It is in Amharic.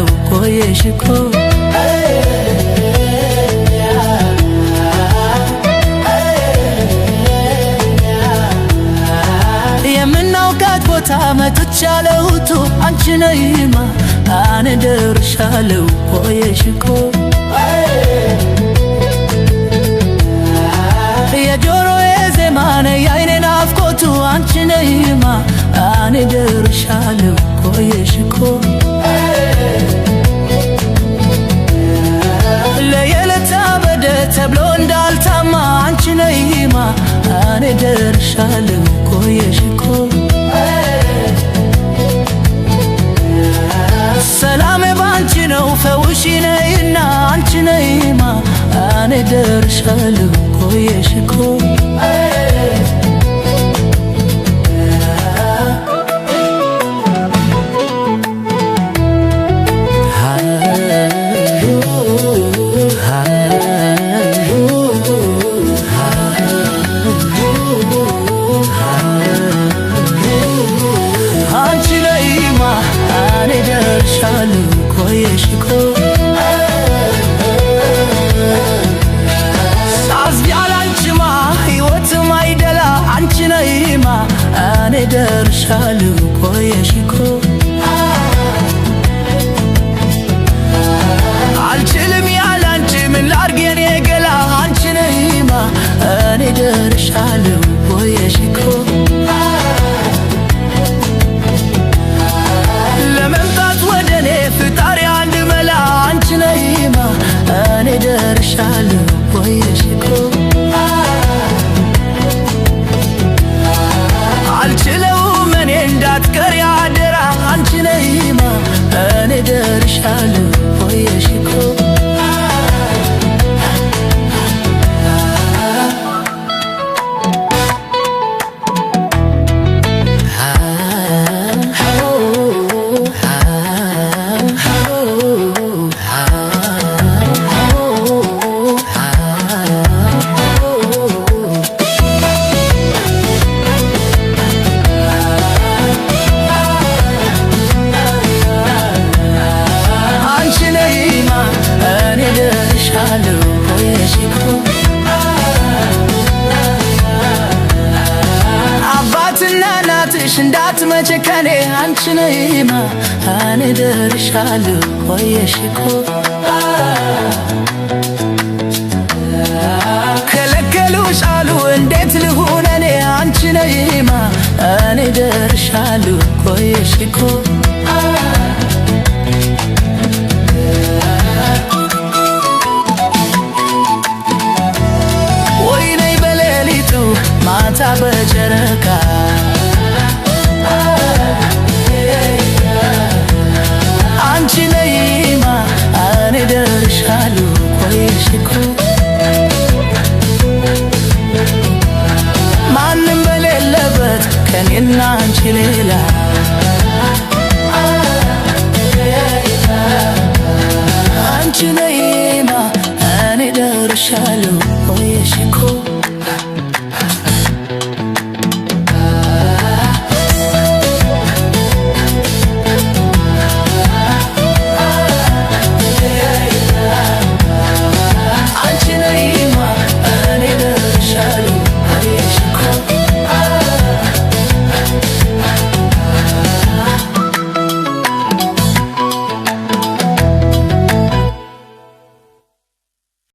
ደርሻለሁ ቆየሽ እኮ የምናውቃት ቦታ መጥቻለሁቱ አንቺ ነይማ እኔ ደርሻለሁ ቆየሽ እኮ የጆሮዬ ዜማ ነይ የዓይኔ ናፍቆቱ አንቺ ነይማ እኔ ደርሻለሁ ቆየሽ እኮ ለየለታ በደ ተብሎ እንዳልታማ አንቺ ነይማ እኔ ደርሻለሁ ቆየሽ እኮ ሰላሜ ባንቺ ነው ፈውሺ ነይና አንቺ ነይማ እኔ ደርሻለሁ ቆየሽ እኮ አንቺ ነይማ እኔ ደርሻለሁ ቆየሽ እኮ ሳዝያላንቺማ ሕይወትም አይደላ አንቺ ነይማ እኔ ደርሻለሁ ቆየሽ እኮ አልችልም ያላንቺ ምን ላድርግ የኔ ገላ አንቺ ነይማ እኔ ደርሻለሁ ቆየሽ እኮ ለመምጣት ወደኔ ፍጣሪ አንድ መላ አንቺ ነይማ እኔ ደርሻለሁ ቆየሽ እኮ አልችለውም እኔ እንዳትቀሪ አደራ አንቺ ነይማ እኔ ደርሻለሁ ቆየሽ እኮ አባትና እናትሽ እንዳትመጪ ከኔ አንቺ ነይማ እኔ ደርሻለሁ ቆየሽ እኮ ከለከሉሽ አሉ እንዴት ልሁን እኔ አንቺ ነይማ እኔ ደርሻለሁ ቆየሽ እኮ ማታ በጨረቃ